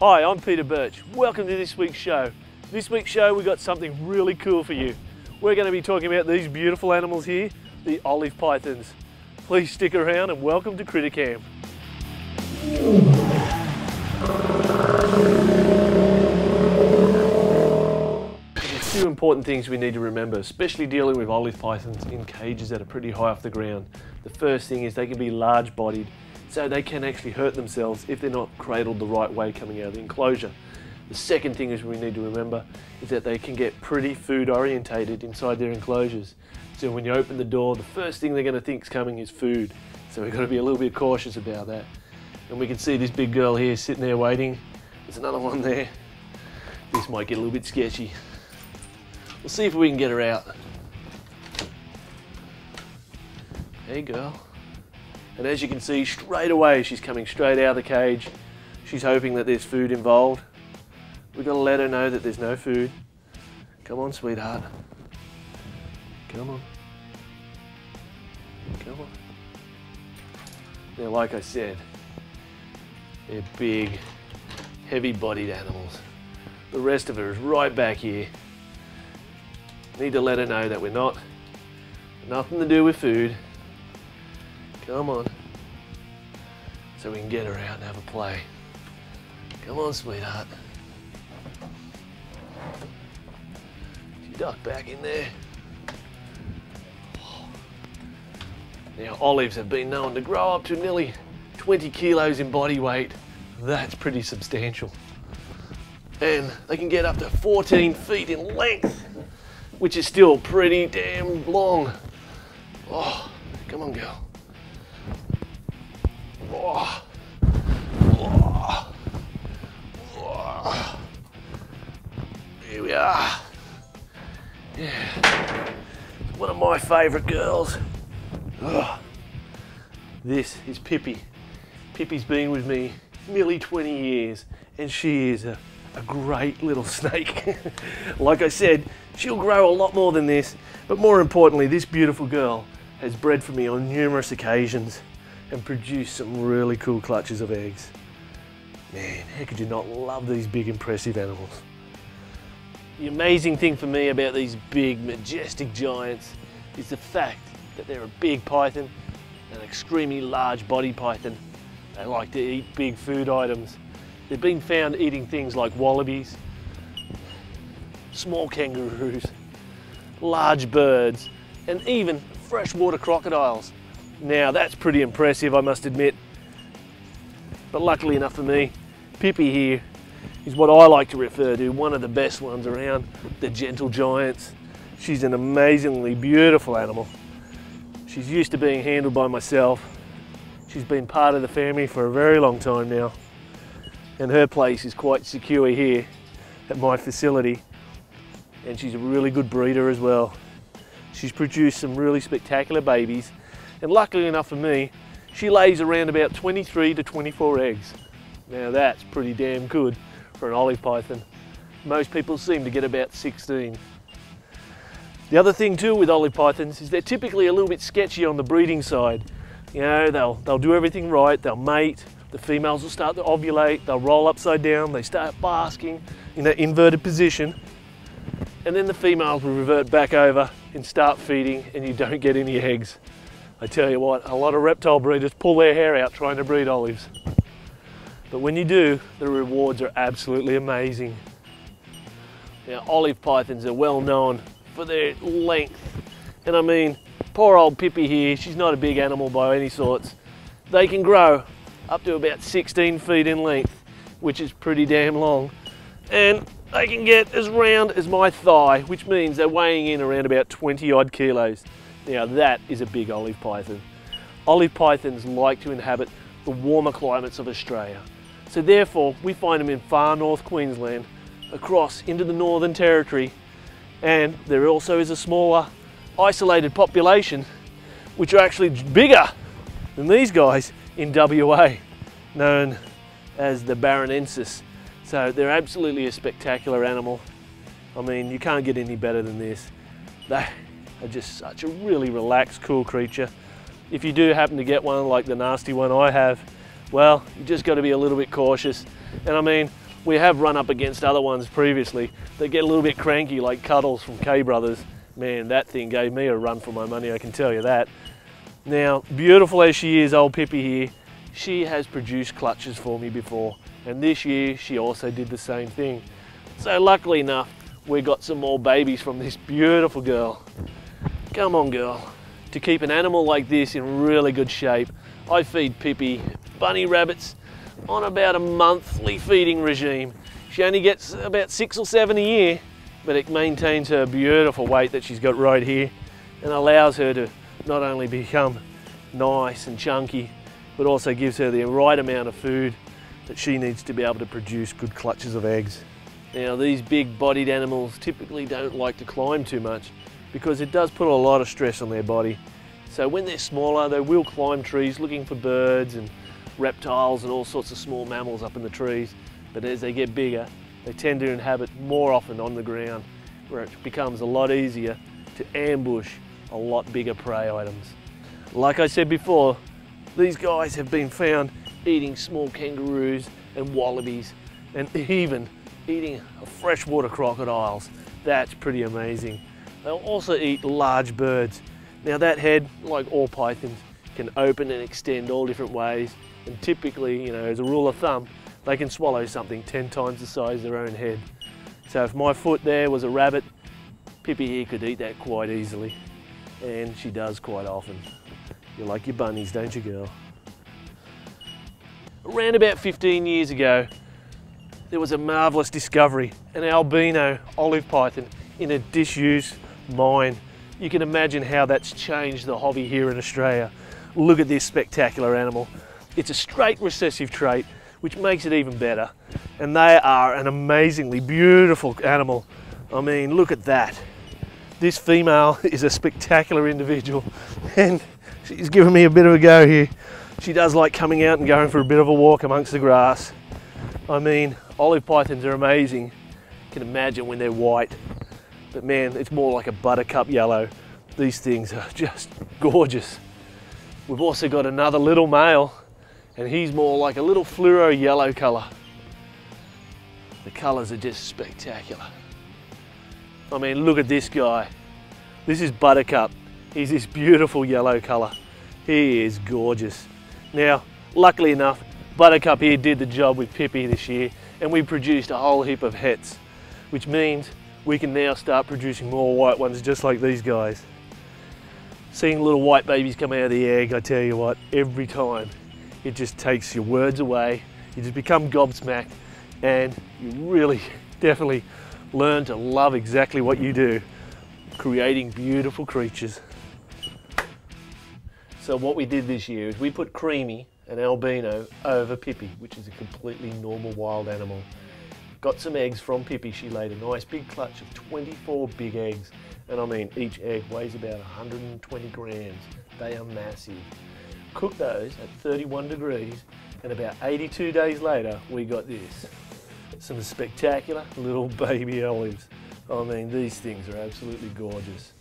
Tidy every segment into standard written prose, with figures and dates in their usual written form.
Hi, I'm Peter Birch. Welcome to this week's show. This week's show we've got something really cool for you. We're going to be talking about these beautiful animals here, the olive pythons. Please stick around and welcome to CrittaCam. There's two important things we need to remember, especially dealing with olive pythons in cages that are pretty high off the ground. The first thing is they can be large-bodied, so they can actually hurt themselves if they're not cradled the right way coming out of the enclosure. The second thing is we need to remember is that they can get pretty food orientated inside their enclosures. So when you open the door, the first thing they're going to think is coming is food. So we've got to be a little bit cautious about that. And we can see this big girl here sitting there waiting. There's another one there. This might get a little bit sketchy. We'll see if we can get her out. Hey girl. And as you can see, straight away she's coming straight out of the cage. She's hoping that there's food involved. We've got to let her know that there's no food. Come on, sweetheart. Come on. Come on. Now, like I said, they're big, heavy-bodied animals. The rest of her is right back here. Need to let her know that we're nothing to do with food. Come on. So we can get her out and have a play. Come on, sweetheart. She ducked back in there. Now, olives have been known to grow up to nearly 20 kilos in body weight. That's pretty substantial. And they can get up to 14 feet in length, which is still pretty damn long. Oh, come on, girl. Oh. Oh. Oh. Here we are. Yeah, one of my favourite girls. Oh. This is Pippi. Pippi's been with me nearly 20 years and she is a great little snake. Like I said, she'll grow a lot more than this, but more importantly, this beautiful girl has bred for me on numerous occasions and produced some really cool clutches of eggs. Man, how could you not love these big, impressive animals? The amazing thing for me about these big, majestic giants is the fact that they're a big python, an extremely large body python. They like to eat big food items. They've been found eating things like wallabies, small kangaroos, large birds, and even freshwater crocodiles. Now that's pretty impressive, I must admit. But luckily enough for me, Pippi here is what I like to refer to, one of the best ones around, the gentle giants. She's an amazingly beautiful animal. She's used to being handled by myself. She's been part of the family for a very long time now. And her place is quite secure here at my facility. And she's a really good breeder as well. She's produced some really spectacular babies. And luckily enough for me, she lays around about 23 to 24 eggs. Now that's pretty damn good for an olive python. Most people seem to get about 16. The other thing too with olive pythons is they're typically a little bit sketchy on the breeding side. You know, they'll do everything right, they'll mate, the females will start to ovulate, they'll roll upside down, they start basking in that inverted position, and then the females will revert back over and start feeding and you don't get any eggs. I tell you what, a lot of reptile breeders pull their hair out trying to breed olives. But when you do, the rewards are absolutely amazing. Now, olive pythons are well known for their length. And I mean, poor old Pippi here, she's not a big animal by any sorts. They can grow up to about 16 feet in length, which is pretty damn long. And they can get as round as my thigh, which means they're weighing in around about 20 odd kilos. Now that is a big olive python. Olive pythons like to inhabit the warmer climates of Australia. So therefore, we find them in far north Queensland, across into the Northern Territory, and there also is a smaller, isolated population, which are actually bigger than these guys in WA, known as the Barronensis. So they're absolutely a spectacular animal. I mean, you can't get any better than this. They are just such a really relaxed, cool creature. If you do happen to get one like the nasty one I have, well, you just got to be a little bit cautious. And I mean, We have run up against other ones previously that get a little bit cranky, like Cuddles from K Brothers. Man, that thing gave me a run for my money, I can tell you that. Now, beautiful as she is, old Pippi here, she has produced clutches for me before, and this year she also did the same thing. So luckily enough, we got some more babies from this beautiful girl. Come on, girl. To keep an animal like this in really good shape, I feed Pippi bunny rabbits on about a monthly feeding regime. She only gets about 6 or 7 a year, but it maintains her beautiful weight that she's got right here and allows her to not only become nice and chunky, but also gives her the right amount of food that she needs to be able to produce good clutches of eggs. Now, these big bodied animals typically don't like to climb too much because it does put a lot of stress on their body. So when they're smaller, they will climb trees looking for birds and reptiles and all sorts of small mammals up in the trees. But as they get bigger, they tend to inhabit more often on the ground, where it becomes a lot easier to ambush a lot bigger prey items. Like I said before, these guys have been found eating small kangaroos and wallabies, and even eating freshwater crocodiles. That's pretty amazing. They'll also eat large birds. Now that head, like all pythons, can open and extend all different ways, and typically, as a rule of thumb, they can swallow something 10 times the size of their own head. So if my foot there was a rabbit, Pippi here could eat that quite easily, and she does quite often. You like your bunnies, don't you, girl? Around about 15 years ago, there was a marvellous discovery, an albino olive python in a disused mine. You can imagine how that's changed the hobby here in Australia. Look at this spectacular animal. It's a straight recessive trait, which makes it even better. And they are an amazingly beautiful animal. I mean, look at that. This female is a spectacular individual, and she's giving me a bit of a go here. She does like coming out and going for a bit of a walk amongst the grass. I mean, olive pythons are amazing. You can imagine when they're white, but man, it's more like a buttercup yellow. These things are just gorgeous. We've also got another little male, and he's more like a little fluoro yellow colour. The colours are just spectacular. I mean, look at this guy. This is Buttercup. He's this beautiful yellow colour. He is gorgeous. Now, luckily enough, Buttercup here did the job with Pippi this year, and we produced a whole heap of hets, which means we can now start producing more white ones just like these guys. Seeing little white babies come out of the egg, I tell you what, every time, it just takes your words away. You just become gobsmacked, and you really definitely learn to love exactly what you do, creating beautiful creatures. So what we did this year is we put Creamy, an albino, over Pippi, which is a completely normal wild animal. Got some eggs from Pippi. She laid a nice big clutch of 24 big eggs, and I mean each egg weighs about 120 grams. They are massive. Cooked those at 31 degrees, and about 82 days later we got this. Some spectacular little baby olives. I mean, these things are absolutely gorgeous.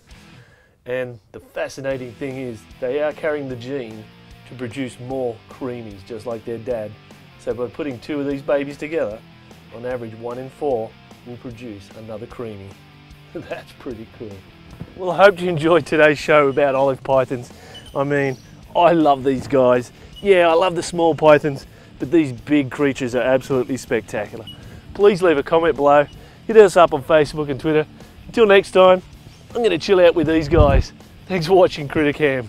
And the fascinating thing is they are carrying the gene to produce more creamies just like their dad. So by putting 2 of these babies together, on average 1 in 4 will produce another creamy. That's pretty cool. Well, I hope you enjoyed today's show about olive pythons. I mean, I love these guys. Yeah, I love the small pythons, but these big creatures are absolutely spectacular. Please leave a comment below. Hit us up on Facebook and Twitter. Until next time, I'm going to chill out with these guys. Thanks for watching CrittaCam.